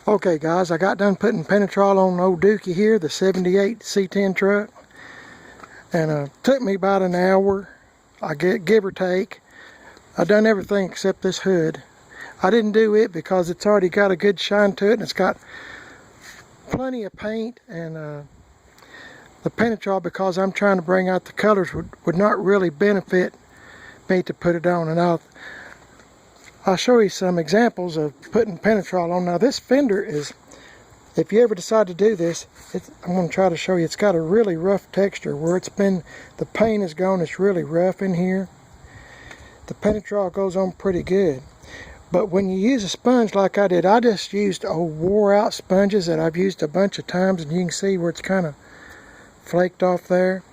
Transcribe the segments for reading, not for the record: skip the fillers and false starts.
Okay guys, I got done putting Penetrol on old Dookie here, the 78 C10 truck. And took me about an hour, give or take. I done everything except this hood. I didn't do it because it's already got a good shine to it and it's got plenty of paint, and the Penetrol, because I'm trying to bring out the colors, would not really benefit me to put it on. And I'll show you some examples of putting Penetrol on. Now this fender is, if you ever decide to do this, I'm going to try to show you, it's got a really rough texture where the paint is gone, it's really rough in here. The Penetrol goes on pretty good. But when you use a sponge like I did, I just used old wore out sponges that I've used a bunch of times, and you can see where it's kind of flaked off there.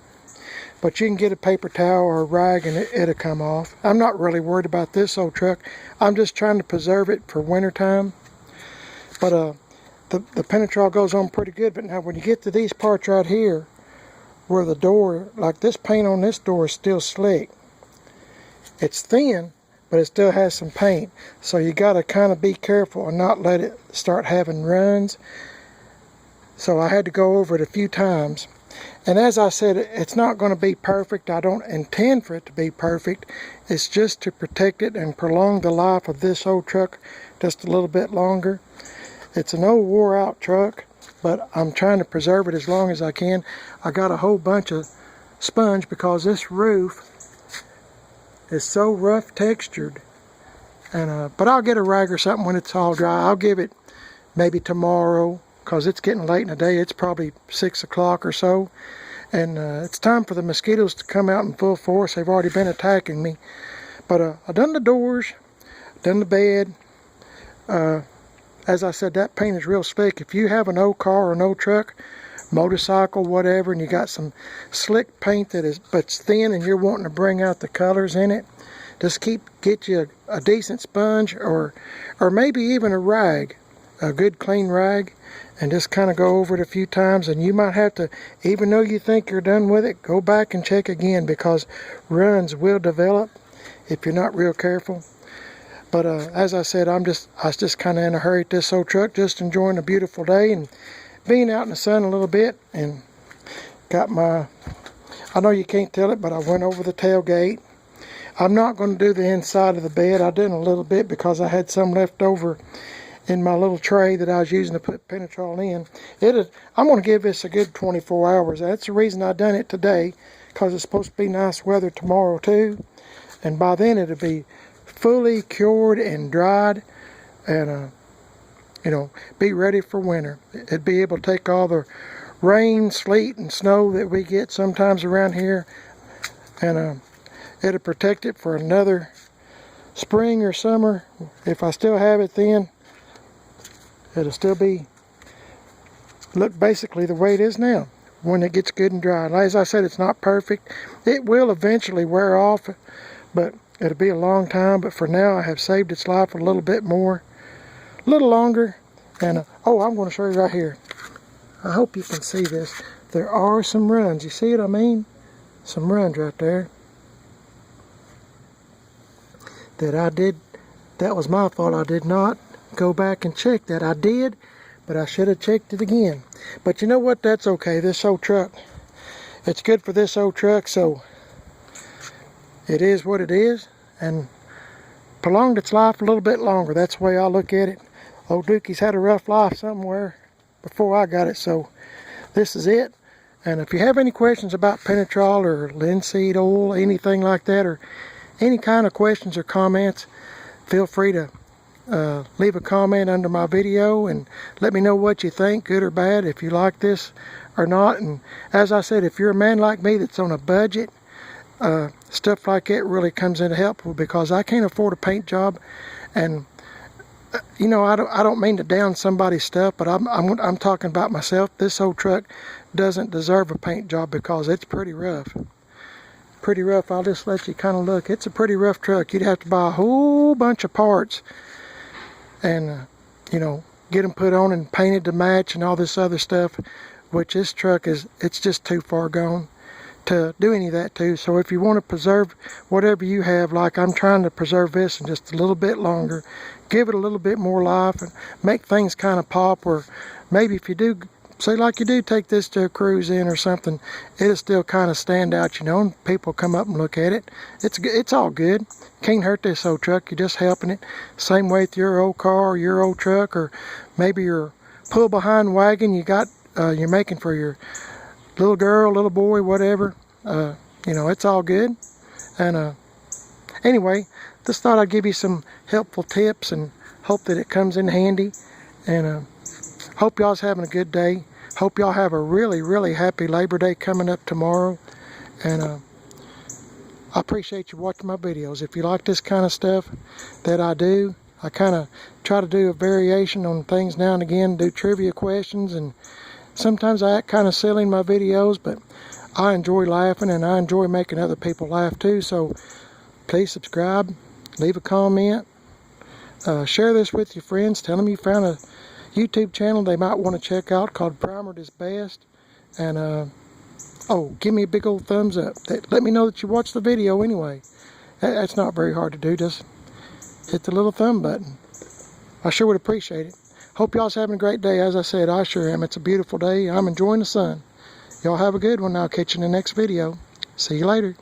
But you can get a paper towel or a rag and it'll come off. I'm not really worried about this old truck. I'm just trying to preserve it for winter time. But the Penetrol goes on pretty good. But now when you get to these parts right here, where the door, like this paint on this door is still slick. It's thin, but it still has some paint. So you got to kind of be careful and not let it start having runs. So I had to go over it a few times. And as I said, it's not going to be perfect. I don't intend for it to be perfect. It's just to protect it and prolong the life of this old truck just a little bit longer. It's an old wore out truck, but I'm trying to preserve it as long as I can. I got a whole bunch of sponge because this roof is so rough textured. And but I'll get a rag or something when it's all dry. I'll give it maybe tomorrow, because it's getting late in the day. It's probably 6 o'clock or so, and it's time for the mosquitoes to come out in full force. They've already been attacking me. But I've done the doors, done the bed. As I said, that paint is real slick. If you have an old car or an old truck, motorcycle, whatever, and you got some slick paint but it's thin, and you're wanting to bring out the colors in it, just get you a decent sponge or maybe even a rag, a good clean rag, and just kind of go over it a few times. And you might have to, even though you think you're done with it, go back and check again, because runs will develop if you're not real careful. But as I said, I was just kind of in a hurry at this old truck, just enjoying a beautiful day and being out in the sun a little bit. And got I know you can't tell it, but I went over the tailgate. I'm not going to do the inside of the bed. I did a little bit because I had some left over in my little tray that I was using to put Penetrol in. I'm going to give this a good 24 hours. That's the reason I done it today, because it's supposed to be nice weather tomorrow too. And by then it'll be fully cured and dried, and be ready for winter. It'd be able to take all the rain, sleet, and snow that we get sometimes around here, and it'll protect it for another spring or summer. If I still have it then, it'll still look basically the way it is now when it gets good and dry. As I said, it's not perfect. It will eventually wear off, but it'll be a long time. But for now, I have saved its life a little bit more, a little longer. And I'm going to show you right here. I hope you can see this. There are some runs. You see what I mean? Some runs right there that I did. That was my fault. I did not go back and check that. I did, but I should have checked it again. But you know what? That's okay. This old truck, it's good for this old truck, so it is what it is, and prolonged its life a little bit longer. That's the way I look at it. Old Dookie's had a rough life somewhere before I got it, so this is it. And if you have any questions about Penetrol or linseed oil, anything like that, or any kind of questions or comments, feel free to leave a comment under my video and let me know what you think, good or bad, if you like this or not. And as I said, if you're a man like me that's on a budget, stuff like that really comes in helpful, because I can't afford a paint job. And I don't mean to down somebody's stuff, but I'm talking about myself. This old truck doesn't deserve a paint job because it's pretty rough. Pretty rough. I'll just let you kind of look. It's a pretty rough truck. You'd have to buy a whole bunch of parts and get them put on and painted to match and all this other stuff, which this truck it's just too far gone. to do any of that too. So if you want to preserve whatever you have, like I'm trying to preserve this in just a little bit longer, give it a little bit more life and make things kind of pop, or maybe if you do, say like you do take this to a cruise in or something, it'll still kind of stand out, you know, and people come up and look at it. It's all good. Can't hurt this old truck. You're just helping it. Same way with your old car or your old truck, or maybe your pull behind wagon you got, you're making for your little girl, little boy, whatever. You know, it's all good. And anyway, just thought I'd give you some helpful tips and hope that it comes in handy. And hope y'all's having a good day. Hope y'all have a really, really happy Labor Day coming up tomorrow. And I appreciate you watching my videos. If you like this kind of stuff that I do, I kind of try to do a variation on things now and again, do trivia questions, and sometimes I act kind of silly in my videos, but I enjoy laughing and I enjoy making other people laugh too. So please subscribe, leave a comment, share this with your friends, tell them you found a YouTube channel they might want to check out called Primered is Best. And oh, give me a big old thumbs up. Let me know that you watched the video anyway. That's not very hard to do, just hit the little thumb button. I sure would appreciate it. Hope y'all's having a great day. As I said, I sure am. It's a beautiful day. I'm enjoying the sun. Y'all have a good one. I'll catch you in the next video. See you later.